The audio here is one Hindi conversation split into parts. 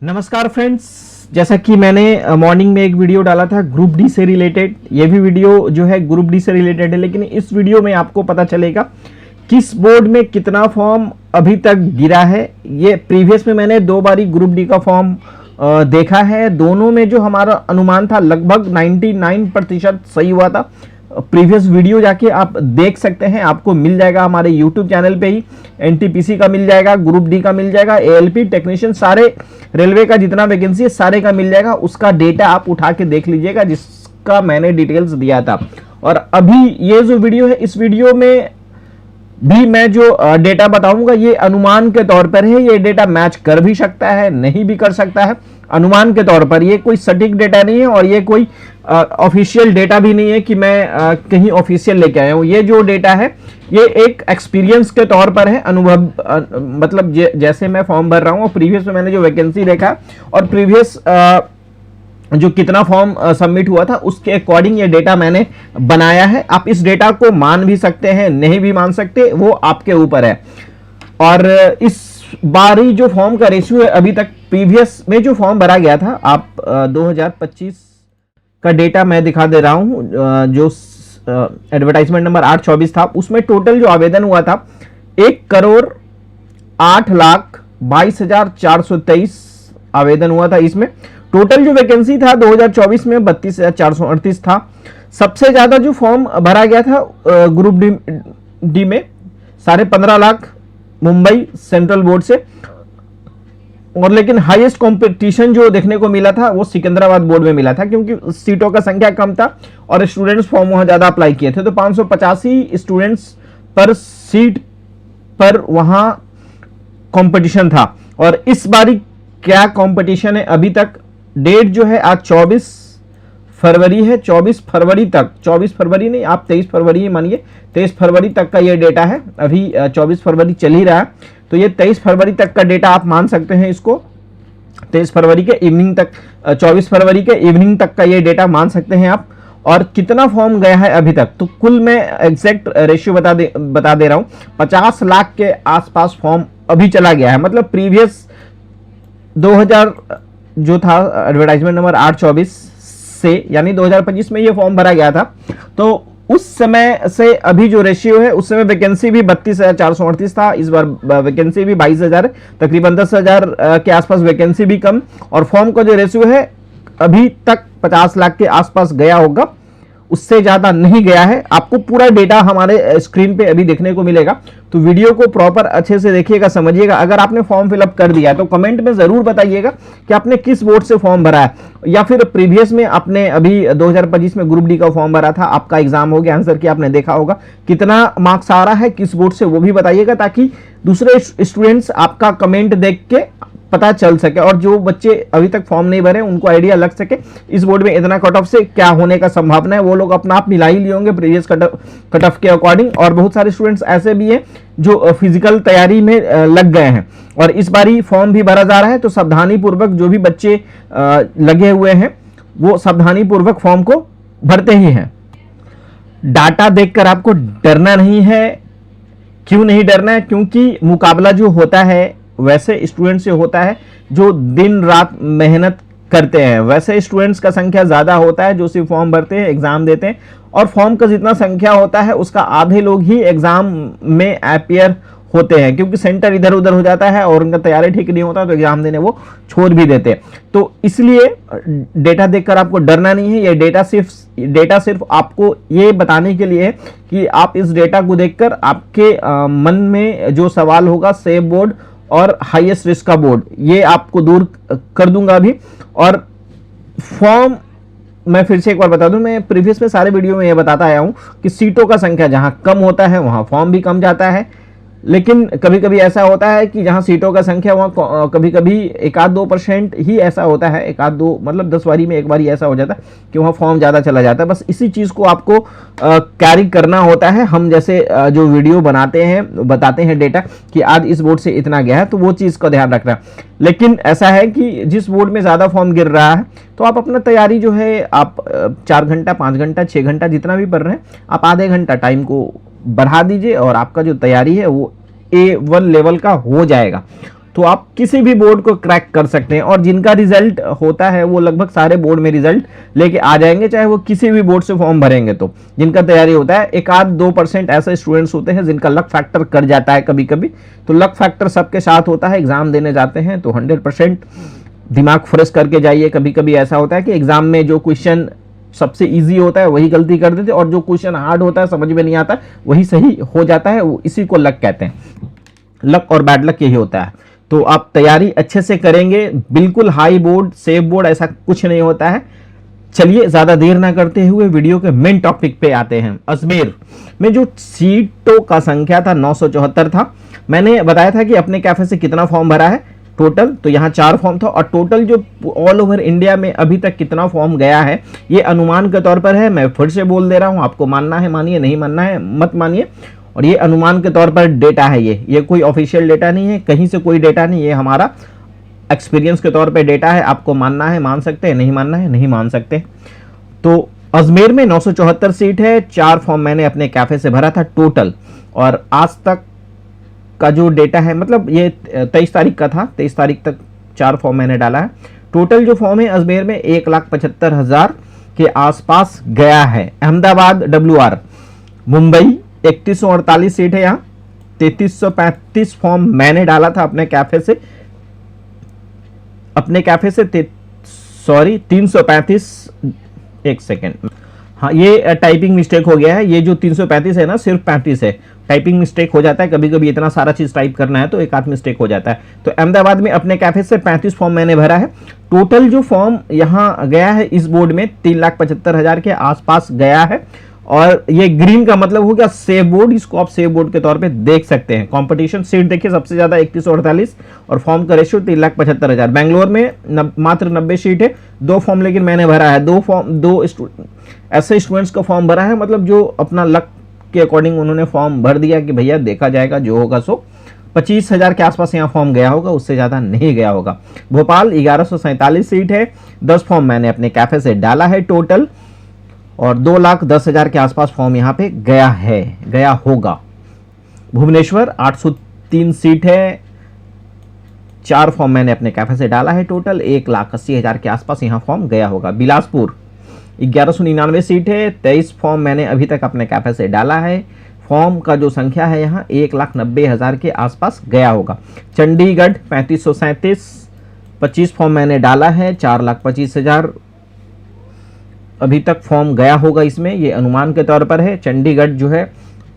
नमस्कार फ्रेंड्स, जैसा कि मैंने मॉर्निंग में एक वीडियो डाला था ग्रुप डी से रिलेटेड। ये भी वीडियो जो है ग्रुप डी से रिलेटेड है, लेकिन इस वीडियो में आपको पता चलेगा किस बोर्ड में कितना फॉर्म अभी तक गिरा है। ये प्रीवियस में मैंने 2 बारी ग्रुप डी का फॉर्म देखा है। दोनों में जो हमारा अनुमान था लगभग 99% सही हुआ था। प्रीवियस वीडियो जाके आप देख सकते हैं, आपको मिल जाएगा हमारे यूट्यूब चैनल पे ही। एनटीपीसी का मिल जाएगा, ग्रुप डी का मिल जाएगा, एएलपी टेक्नीशियन, सारे रेलवे का जितना वैकेंसी है सारे का मिल जाएगा। उसका डेटा आप उठा के देख लीजिएगा जिसका मैंने डिटेल्स दिया था। और अभी ये जो वीडियो है, इस वीडियो में भी मैं जो डेटा बताऊंगा ये अनुमान के तौर पर है। ये डेटा मैच कर भी सकता है, नहीं भी कर सकता है, अनुमान के तौर पर। ये कोई सटीक डेटा नहीं है और ये कोई ऑफिशियल डेटा भी नहीं है कि मैं कहीं ऑफिशियल लेके आया हूँ। ये जो डेटा है ये एक एक्सपीरियंस के तौर पर है, अनुभव। मतलब जैसे मैं फॉर्म भर रहा हूँ और प्रीवियस में मैंने जो वैकेंसी देखा और प्रीवियस जो कितना फॉर्म सबमिट हुआ था उसके अकॉर्डिंग ये डेटा मैंने बनाया है। आप इस डेटा को मान भी सकते हैं, नहीं भी मान सकते, वो आपके ऊपर है। और इस बारी जो फॉर्म का रेशियो है, अभी तक प्रीवियस में जो फॉर्म भरा गया था, आप 2025 का डेटा मैं दिखा दे रहा हूं। जो एडवर्टाइजमेंट नंबर 824 था, उसमें टोटल जो आवेदन हुआ था 1,08,22,423 आवेदन हुआ था। इसमें टोटल जो वैकेंसी था 2024 में 32,438 था। सबसे ज्यादा जो फॉर्म भरा गया था ग्रुप डी में 15.5 लाख मुंबई सेंट्रल बोर्ड से। और लेकिन हाईएस्ट कंपटीशन जो देखने को मिला था वो सिकंदराबाद बोर्ड में मिला था, क्योंकि सीटों का संख्या कम था और स्टूडेंट्स फॉर्म वहां ज्यादा अप्लाई किए थे। तो 585 स्टूडेंट्स पर सीट पर वहां कंपटीशन था। और इस बारी क्या कंपटीशन है, अभी तक डेट जो है आज 24 फरवरी है। 24 फरवरी तक, 24 फरवरी नहीं, आप 23 फरवरी ही मानिए, 23 फरवरी तक का ये डेटा है। अभी 24 फरवरी चल ही रहा है, तो ये 23 फरवरी तक का डेटा आप मान सकते हैं इसको। 23 फरवरी के इवनिंग तक, 24 फरवरी के इवनिंग तक का ये डेटा मान सकते हैं आप। और कितना फॉर्म गया है अभी तक, तो कुल मैं एग्जैक्ट रेशियो बता दे रहा हूं। 50 लाख के आसपास फॉर्म अभी चला गया है। मतलब प्रीवियस 2000 जो था एडवर्टाइजमेंट नंबर 824 से, यानी 2025 में ये फॉर्म भरा गया था, तो उस समय से अभी जो रेशियो है, उस समय वैकेंसी भी 32,438 था। इस बार वैकेंसी भी 22,000 है, तकरीबन 10,000 के आसपास वैकेंसी भी कम। और फॉर्म का जो रेशियो है अभी तक 50 लाख के आसपास गया होगा, उससे ज्यादा नहीं गया है। आपको पूरा डेटा हमारे स्क्रीन पे अभी देखने को मिलेगा, तो वीडियो को प्रॉपर अच्छे से देखिएगा, समझिएगा। अगर आपने फॉर्म फिलअप कर दिया है तो कमेंट में जरूर बताइएगा कि आपने किस बोर्ड से फॉर्म भरा है, या फिर प्रीवियस में आपने अभी 2025 में ग्रुप डी का फॉर्म भरा था, आपका एग्जाम हो गया, आंसर की आपने देखा होगा, कितना मार्क्स आ रहा है, किस बोर्ड से, वो भी बताइएगा, ताकि दूसरे स्टूडेंट्स आपका कमेंट देख के पता चल सके। और जो बच्चे अभी तक फॉर्म नहीं भरे उनको आइडिया लग सके इस बोर्ड में इतना कट ऑफ से क्या होने का संभावना है। वो लोग अपना आप मिला ही लिए होंगे प्रीवियस कट ऑफ के अकॉर्डिंग। और बहुत सारे स्टूडेंट्स ऐसे भी हैं जो फिजिकल तैयारी में लग गए हैं और इस बारी फॉर्म भी भरा जा रहा है। तो सावधानी पूर्वक जो भी बच्चे लगे हुए हैं वो सावधानी पूर्वक फॉर्म को भरते ही हैं। डाटा देखकर आपको डरना नहीं है। क्यों नहीं डरना है? क्योंकि मुकाबला जो होता है वैसे स्टूडेंट से होता है जो दिन रात मेहनत करते हैं। वैसे स्टूडेंट्स का संख्या ज्यादा होता है जो सिर्फ फॉर्म भरते हैं, एग्जाम देते हैं। और फॉर्म का जितना संख्या होता है उसका आधे लोग ही एग्जाम में अपीयर होते हैं, क्योंकि सेंटर इधर उधर हो जाता है और उनका तैयारी ठीक नहीं होता तो एग्जाम देने वो छोड़ भी देते हैं। तो इसलिए डेटा देखकर आपको डरना नहीं है। ये डेटा सिर्फ आपको ये बताने के लिए है कि आप इस डेटा को देखकर आपके मन में जो सवाल होगा, सेफ बोर्ड और हाईएस्ट रिस्क का बोर्ड, ये आपको दूर कर दूंगा अभी। और फॉर्म मैं फिर से एक बार बता दूं, मैं प्रीवियस में सारे वीडियो में ये बताता आया हूं कि सीटों का संख्या जहां कम होता है वहां फॉर्म भी कम जाता है। लेकिन कभी कभी ऐसा होता है कि जहां सीटों का संख्या वहां कभी कभी 1-2% ही ऐसा होता है, 1-2 मतलब 10 बारी में एक बारी ऐसा हो जाता है कि वहां फॉर्म ज्यादा चला जाता है। बस इसी चीज को आपको कैरी करना होता है। हम जैसे जो वीडियो बनाते हैं, बताते हैं डेटा कि आज इस बोर्ड से इतना गया है, तो वो चीज का ध्यान रखना। लेकिन ऐसा है कि जिस बोर्ड में ज्यादा फॉर्म गिर रहा है तो आप अपना तैयारी जो है आप 4 घंटा, 5 घंटा, 6 घंटा जितना भी पढ़ रहे हैं, आप आधे घंटा टाइम को बढ़ा दीजिए और आपका जो तैयारी है वो A1 लेवल का हो जाएगा। तो आप किसी भी बोर्ड को क्रैक कर सकते हैं। और जिनका रिजल्ट होता है वो लगभग सारे बोर्ड में रिजल्ट लेके आ जाएंगे, चाहे वो किसी भी बोर्ड से फॉर्म भरेंगे। तो जिनका तैयारी होता है, एक आध 2% ऐसे स्टूडेंट्स होते हैं जिनका लक फैक्टर कर जाता है कभी कभी। तो लक फैक्टर सबके साथ होता है, एग्जाम देने जाते हैं तो 100% दिमाग फ्रेश करके जाइए। कभी कभी ऐसा होता है कि एग्जाम में जो क्वेश्चन सबसे इजी होता है वही गलती कर देते, और जो क्वेश्चन हार्ड होता है, समझ में नहीं आता, वही सही हो जाता है। इसी को लक कहते हैं। लक और बैड लक यही होता है। तो आप तैयारी अच्छे से करेंगे, बिल्कुल हाई बोर्ड सेफ बोर्ड ऐसा कुछ नहीं होता है। चलिए ज्यादा देर ना करते हुए वीडियो के मेन टॉपिक पे आते हैं। अजमेर में जो सीटों का संख्या था 974 था। मैंने बताया था कि अपने कैफे से कितना फॉर्म भरा है टोटल, तो यहाँ 4 फॉर्म था। और टोटल जो ऑल ओवर इंडिया में अभी तक कितना फॉर्म गया है ये अनुमान के तौर पर है। मैं फिर से बोल दे रहा हूँ, आपको मानना है मानिए, नहीं मानना है मत मानिए। और ये अनुमान के तौर पर डेटा है, ये कोई ऑफिशियल डेटा नहीं है, कहीं से कोई डेटा नहीं, ये हमारा एक्सपीरियंस के तौर पे डेटा है। आपको मानना है मान सकते हैं, नहीं मानना है नहीं मान सकते। तो अजमेर में 974 सीट है। 4 फॉर्म मैंने अपने कैफे से भरा था टोटल। और आज तक का जो डेटा है, मतलब ये 23 तारीख का था, 23 तारीख तक 4 फॉर्म मैंने डाला है। टोटल जो फॉर्म है अजमेर में 1,75,000 के आसपास गया है। अहमदाबाद WR मुंबई 3148 सीट है, यहाँ 3335 फॉर्म मैंने डाला था अपने कैफे से। 335, एक सेकेंड, हाँ ये टाइपिंग मिस्टेक हो गया है। ये जो 335 है ना, सिर्फ 35 है। टाइपिंग मिस्टेक हो जाता है कभी कभी, इतना सारा चीज टाइप करना है तो एक आध मिस्टेक हो जाता है। तो अहमदाबाद में अपने कैफे से 35 फॉर्म मैंने भरा है। टोटल जो फॉर्म यहाँ गया है इस बोर्ड में 3,75,000 के आसपास गया है। और ये ग्रीन का मतलब हो गया सेफ बोर्ड, इसको आप सेफ बोर्ड के तौर पे देख सकते हैं। कंपटीशन सीट देखिए सबसे ज्यादा 3148 और फॉर्म का रेशियो 3,75,000। बेंगलोर में मात्र 90 सीट है। 2 फॉर्म लेकिन मैंने भरा है, 2 ऐसे स्टूडेंट्स का फॉर्म भरा है, मतलब जो अपना लक के अकॉर्डिंग उन्होंने फॉर्म भर दिया कि भैया देखा जाएगा जो होगा सो। 25,000 के आसपास यहाँ फॉर्म गया होगा, उससे ज्यादा नहीं गया होगा। भोपाल 1147 सीट है। 10 फॉर्म मैंने अपने कैफे से डाला है टोटल, और 2,10,000 के आसपास फॉर्म यहाँ पे गया होगा। भुवनेश्वर 803 सीट है। 4 फॉर्म मैंने अपने कैफे से डाला है टोटल, 1,80,000 के आसपास यहाँ फॉर्म गया होगा। बिलासपुर 1199 सीट है। 23 फॉर्म मैंने अभी तक अपने कैफे से डाला है। फॉर्म का जो संख्या है यहाँ 1,90,000 के आसपास गया होगा। चंडीगढ़ 3537, 25 फॉर्म मैंने डाला है, 4,25,000 अभी तक फॉर्म गया होगा इसमें, ये अनुमान के तौर पर है। चंडीगढ़ जो है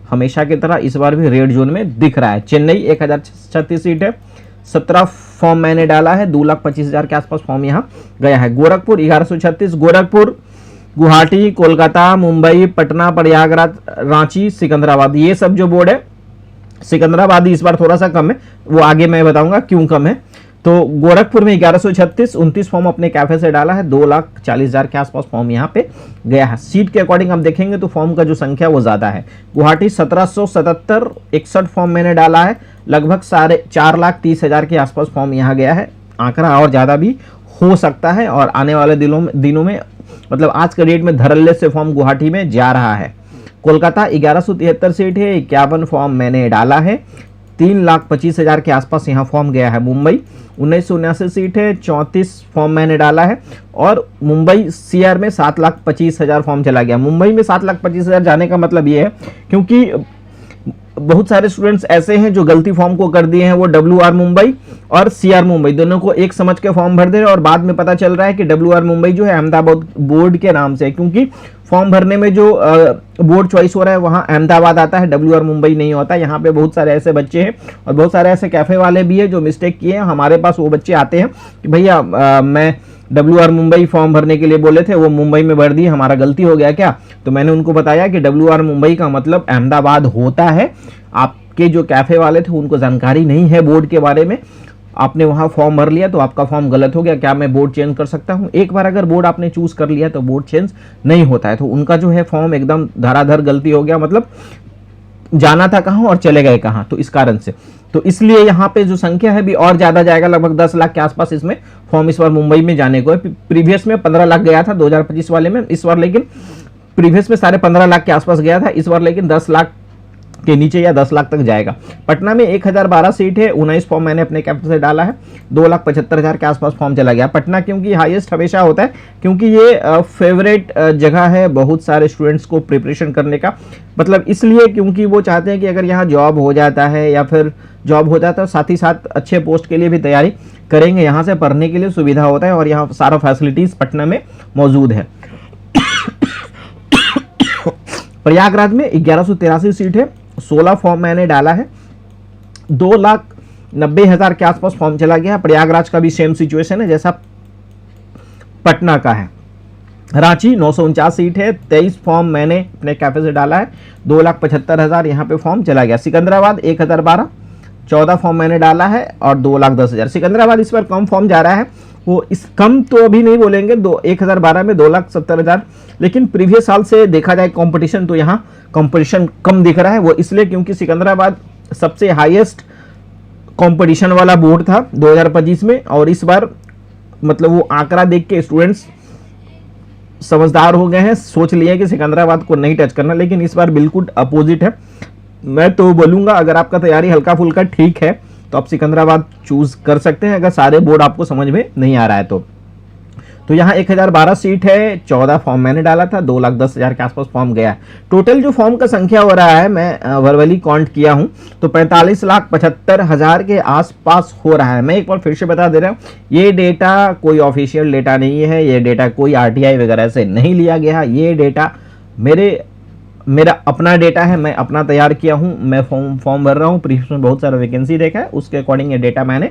हमेशा की तरह इस बार भी रेड जोन में दिख रहा है। चेन्नई 1,036 सीट है। 17 फॉर्म मैंने डाला है, 2,25,000 के आसपास फॉर्म यहाँ गया है। गोरखपुर 1136, गोरखपुर, गुवाहाटी, कोलकाता, मुंबई, पटना, प्रयागराज, रांची, सिकंदराबाद, ये सब जो बोर्ड है, सिकंदराबाद इस बार थोड़ा सा कम है, वो आगे मैं बताऊंगा क्यों कम है। तो गोरखपुर में 1136, 29 फॉर्म अपने कैफे से डाला है। 2,40,000 के आसपास फॉर्म यहाँ पे गया है। सीट के अकॉर्डिंग हम देखेंगे तो फॉर्म का जो संख्या वो ज्यादा है। गुवाहाटी 1777, 61 फॉर्म मैंने डाला है, लगभग 4,30,000 के आसपास फॉर्म यहाँ गया है। आंकड़ा और ज्यादा भी हो सकता है, और आने वाले दिनों में मतलब आज के डेट में धड़ल्ले से फॉर्म गुवाहाटी में जा रहा है। कोलकाता 1173 सीट है, 51 फॉर्म मैंने डाला है, 3,25,000 के आसपास यहाँ फॉर्म गया है। मुंबई 1979 सीट है, 34 फॉर्म मैंने डाला है, और मुंबई CR में 7,25,000 फॉर्म चला गया। मुंबई में 7,25,000 जाने का मतलब ये है क्योंकि बहुत सारे स्टूडेंट्स ऐसे हैं जो गलती फॉर्म को कर दिए हैं, वो WR मुंबई और CR मुंबई दोनों को एक समझ के फॉर्म भर दे रहे हैं, और बाद में पता चल रहा है कि WR मुंबई जो है अहमदाबाद बोर्ड के नाम से है, क्योंकि फॉर्म भरने में जो बोर्ड चॉइस हो रहा है वहां अहमदाबाद आता है, WR मुंबई नहीं होता। यहाँ पे बहुत सारे ऐसे बच्चे हैं और बहुत सारे ऐसे कैफे वाले भी है जो मिस्टेक किए हैं। हमारे पास वो बच्चे आते हैं कि भैया मैं WR मुंबई फॉर्म भरने के लिए बोले थे, वो मुंबई में भर दिए, हमारा गलती हो गया क्या? तो मैंने उनको बताया कि WR मुंबई का मतलब अहमदाबाद होता है। आपके जो कैफे वाले थे उनको जानकारी नहीं है बोर्ड के बारे में, आपने वहां फॉर्म भर लिया तो आपका फॉर्म गलत हो गया। क्या मैं बोर्ड चेंज कर सकता हूं? एक बार अगर बोर्ड आपने चूज कर लिया तो बोर्ड चेंज नहीं होता है। तो उनका जो है फॉर्म एकदम धराधर गलती हो गया, मतलब जाना था कहां और चले गए कहां, तो इस कारण से। तो इसलिए यहाँ पे जो संख्या है भी और ज्यादा जाएगा, लगभग 10 लाख के आसपास इसमें फॉर्म इस बार मुंबई में जाने को है। प्रीवियस में 15 लाख गया था 2025 वाले में, इस बार लेकिन प्रीवियस में 15.5 लाख के आसपास गया था, इस बार लेकिन 10 लाख के नीचे या 10 लाख तक जाएगा। पटना में 1012 सीट है, 19 फॉर्म मैंने अपने कैंपस से डाला है, 2,75,000 के आसपास फॉर्म चला गया। पटना क्योंकि हाईएस्ट हमेशा होता है, क्योंकि ये फेवरेट जगह है बहुत सारे स्टूडेंट्स को प्रिपरेशन करने का, मतलब इसलिए क्योंकि वो चाहते हैं कि अगर यहाँ जॉब हो जाता है या फिर जॉब हो जाता है साथ ही साथ अच्छे पोस्ट के लिए भी तैयारी करेंगे, यहाँ से पढ़ने के लिए सुविधा होता है और यहाँ सारा फैसिलिटीज पटना में मौजूद है। प्रयागराज में 1183 सीट है, 16 फॉर्म मैंने डाला है, 2,90,000 के आसपास फॉर्म चला गया। प्रयागराज का भी सेम सिचुएशन है जैसा पटना का है। रांची 949 सीट है, 23 फॉर्म मैंने अपने कैफे से डाला है, 2,75,000 यहाँ पे फॉर्म चला गया। सिकंदराबाद 1012, 14 फॉर्म मैंने डाला है और 2,10,000। सिकंदराबाद इस बार कम फॉर्म जा रहा है, वो इस कम तो अभी नहीं बोलेंगे, 1012 में 2,70,000, लेकिन प्रीवियस साल से देखा जाए कंपटीशन तो यहाँ कंपटीशन कम दिख रहा है। वो इसलिए क्योंकि सिकंदराबाद सबसे हाईएस्ट कंपटीशन वाला बोर्ड था 2025 में, और इस बार मतलब वो आंकड़ा देख के स्टूडेंट्स समझदार हो गए हैं, सोच लिए कि सिकंदराबाद को नहीं टच करना, लेकिन इस बार बिल्कुल अपोजिट है। मैं तो बोलूँगा अगर आपका तैयारी हल्का फुल्का ठीक है तो आप सिकंदराबाद चूज कर सकते हैं, अगर सारे बोर्ड आपको समझ में नहीं आ रहा है तो यहाँ 1012 सीट है, 14 फॉर्म मैंने डाला था, 2,10,000 के आसपास फॉर्म गया। टोटल जो फॉर्म का संख्या हो रहा है, मैं वर्बली काउंट किया हूँ तो 45,75,000 के आसपास हो रहा है। मैं एक बार फिर से बता दे रहा हूँ, ये डेटा कोई ऑफिशियल डेटा नहीं है, ये डेटा कोई RTI वगैरह से नहीं लिया गया है, ये डेटा मेरा अपना डेटा है, मैं अपना तैयार किया हूँ, मैं फॉर्म भर रहा हूँ, प्रीवियस में बहुत सारा वैकेंसी देखा है, उसके अकॉर्डिंग ये डेटा मैंने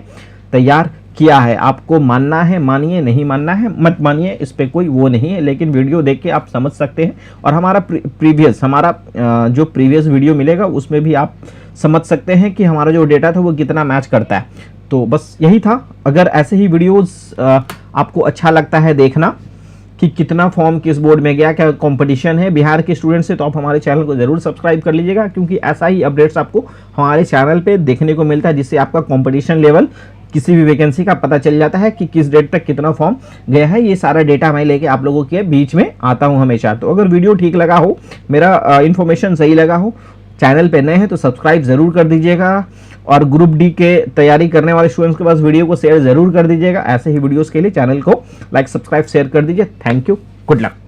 तैयार किया है। आपको मानना है मानिए, नहीं मानना है मत मानिए, इस पर कोई वो नहीं है, लेकिन वीडियो देख के आप समझ सकते हैं। और हमारा जो प्रीवियस वीडियो मिलेगा उसमें भी आप समझ सकते हैं कि हमारा जो डेटा था वो कितना मैच करता है। तो बस यही था। अगर ऐसे ही वीडियोस आपको अच्छा लगता है देखना कि कितना फॉर्म किस बोर्ड में गया, क्या कंपटीशन है बिहार के स्टूडेंट से, तो आप हमारे चैनल को जरूर सब्सक्राइब कर लीजिएगा, क्योंकि ऐसा ही अपडेट्स आपको हमारे चैनल पे देखने को मिलता है, जिससे आपका कंपटीशन लेवल किसी भी वैकेंसी का पता चल जाता है कि किस डेट तक कितना फॉर्म गया है। ये सारा डेटा मैं लेके आप लोगों के बीच में आता हूँ हमेशा। तो अगर वीडियो ठीक लगा हो, मेरा इन्फॉर्मेशन सही लगा हो, चैनल पे नए हैं तो सब्सक्राइब जरूर कर दीजिएगा, और ग्रुप डी के तैयारी करने वाले स्टूडेंट्स के पास वीडियो को शेयर जरूर कर दीजिएगा। ऐसे ही वीडियोस के लिए चैनल को लाइक, सब्सक्राइब, शेयर कर दीजिए। Thank you, good luck.